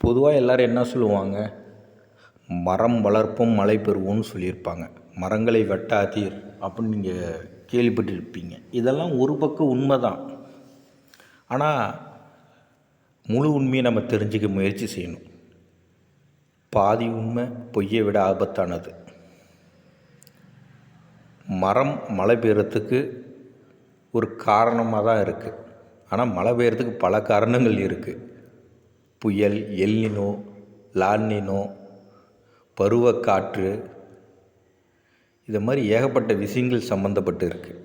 பொதுவாக எல்லோரும் என்ன சொல்லுவாங்க, மரம் வளர்ப்போம் மழை பெறுவோம்னு சொல்லியிருப்பாங்க. மரங்களை வெட்டாதீர் அப்படின்னு நீங்கள் கேள்விப்பட்டிருப்பீங்க. இதெல்லாம் ஒரு பக்கம் உண்மை தான். ஆனால் முழு உண்மையை நம்ம தெரிஞ்சுக்க முயற்சி செய்யணும். பாதி உண்மை பொய்யை விட ஆபத்தானது. மரம் மழை பெய்யறதுக்கு ஒரு காரணமாக தான் இருக்குது. ஆனால் மழை பெய்யறதுக்கு பல காரணங்கள் இருக்குது. புயல், எல்னினோ, லானினோ, பருவக்காற்று, இது மாதிரி ஏகப்பட்ட விஷயங்கள் சம்மந்தப்பட்டு இருக்குது.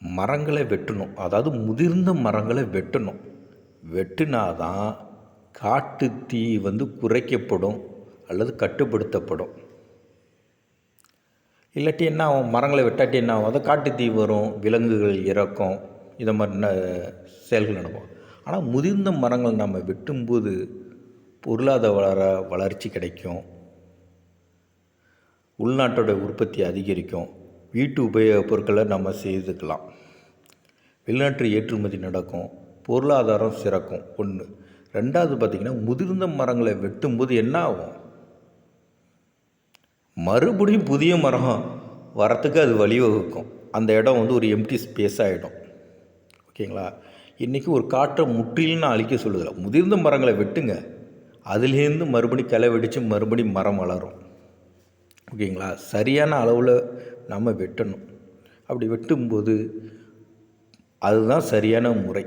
மரங்களை வெட்டணும், அதாவது முதிர்ந்த மரங்களை வெட்டணும். வெட்டினாதான் காட்டு தீ குறைக்கப்படும் அல்லது கட்டுப்படுத்தப்படும். இல்லாட்டி என்ன ஆகும், மரங்களை வெட்டாட்டி என்ன ஆகும், அதை காட்டு தீ வரும், விலங்குகள் இறக்கும், இதை மாதிரி செயல்கள் நடக்கும். ஆனால் முதிர்ந்த மரங்கள் நம்ம வெட்டும்போது பொருளாதார வளர்ச்சி கிடைக்கும், உள்நாட்டோட உற்பத்தி அதிகரிக்கும், வீட்டு உபயோகப் பொருட்களை நம்ம செய்துக்கலாம், வெளிநாட்டு ஏற்றுமதி நடக்கும், பொருளாதாரம் சிறக்கும். ஒன்று. ரெண்டாவது பார்த்திங்கன்னா, முதிர்ந்த மரங்களை வெட்டும்போது என்ன ஆகும், மறுபடியும் புதிய மரம் வரத்துக்கு அது வழிவகுக்கும். அந்த இடம் ஒரு எம்டி ஸ்பேஸ் ஆகிடும். ஓகேங்களா? இன்றைக்கி ஒரு காற்றை முற்றிலும் அழிக்க சொல்லுதில்லை. முதிர்ந்த மரங்களை வெட்டுங்க, அதுலேருந்து மறுபடியும் கிளை வெடித்து மறுபடியும் மரம் வளரும். ஓகேங்களா? சரியான அளவில் நம்ம வெட்டணும். அப்படி வெட்டும்போது அதுதான் சரியான முறை.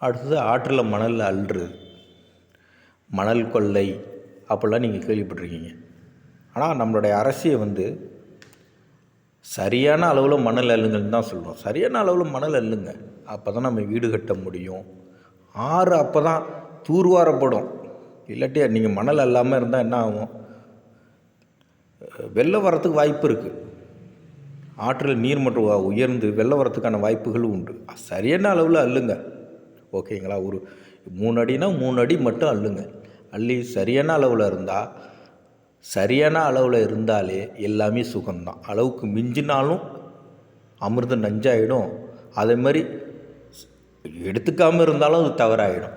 அடுத்தது ஆற்றில் மணலில் அள்ளுறது, மணல் கொள்ளை அப்படிலாம் நீங்கள் கேள்விப்பட்டிருக்கீங்க. ஆனால் நம்மளுடைய அரசியை சரியான அளவில் மணல் அள்ளுங்கன்னு தான் சொல்லுவோம். சரியான அளவில் மணல் அள்ளுங்க, அப்போ தான் நம்ம வீடு கட்ட முடியும். ஆறு அப்போ தான் தூர்வாரப்படும். இல்லாட்டி நீங்கள் மணல் அள்ளாமல் இருந்தால் என்ன ஆகும், வெள்ளம் வரத்துக்கு வாய்ப்பு இருக்குது. ஆற்றில் நீர் மற்றும் உயர்ந்து வெள்ளம் வரத்துக்கான வாய்ப்புகளும் உண்டு. சரியான அளவில் அள்ளுங்க. ஓகேங்களா? ஒரு 3 அடினா 3 அடி மட்டும் அள்ளுங்க. அள்ளி சரியான அளவில் இருந்தால், சரியான அளவில் இருந்தாலே எல்லாமே சுகம்தான். அளவுக்கு மிஞ்சினாலும் அமிர்தம் நஞ்சாயிடும். அதே மாதிரி எடுத்துக்காமல் இருந்தாலும் அது தவறாயிடும்.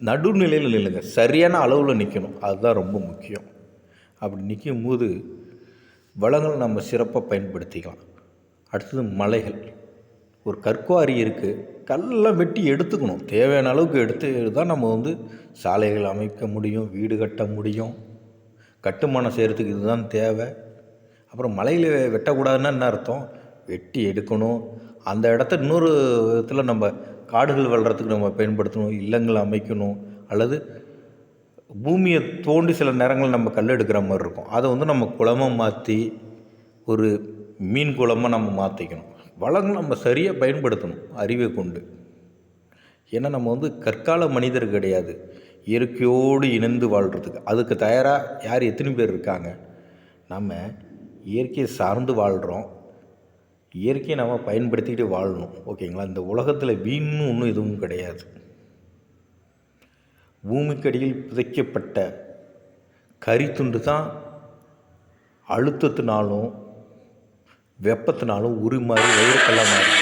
நடுநிலையில் நில்லுங்க, சரியான அளவில் நிற்கணும், அதுதான் ரொம்ப முக்கியம். அப்படி நிற்கும் போது வளங்களை நம்ம சிறப்பாக பயன்படுத்திக்கலாம். அடுத்தது மலைகள். ஒரு கற்குவாரி இருக்குது, கல்லெல்லாம் வெட்டி எடுத்துக்கணும். தேவையான அளவுக்கு எடுத்து தான் நம்ம சாலைகள் அமைக்க முடியும், வீடு கட்ட முடியும், கட்டுமானம் செய்கிறதுக்கு இதுதான் தேவை. அப்புறம் மலையில் வெட்டக்கூடாதுன்னா என்ன அர்த்தம், வெட்டி எடுக்கணும். அந்த இடத்த இன்னொரு விதத்தில் நம்ம காடுகள் வளர்கிறதுக்கு நம்ம பயன்படுத்தணும், இல்லங்கள் அமைக்கணும். அல்லது பூமியை தோண்டி சில நேரங்கள் நம்ம கல் எடுக்கிற மாதிரி இருக்கும், அதை நம்ம குளமாக மாற்றி ஒரு மீன் குளமாக நம்ம மாற்றிக்கணும். வளங்கள் நம்ம சரியாக பயன்படுத்தணும் அறிவை கொண்டு. ஏன்னா நம்ம கற்கால மனிதர் கிடையாது, இயற்கையோடு இணைந்து வாழ்கிறதுக்கு. அதுக்கு தயாராக யார் எத்தனை பேர் இருக்காங்க? நம்ம இயற்கையை சார்ந்து வாழ்கிறோம், இயற்கையை நம்ம பயன்படுத்திக்கிட்டு வாழணும். ஓகேங்களா? இந்த உலகத்தில் வீண்னு ஒன்றும் எதுவும் கிடையாது. பூமிக்கடியில் புதைக்கப்பட்ட கரித்துண்டு தான் அழுத்தத்தினாலும் வெப்பத்தினாலும் உருமாறி வயிறுக்கெல்லாம் மாறி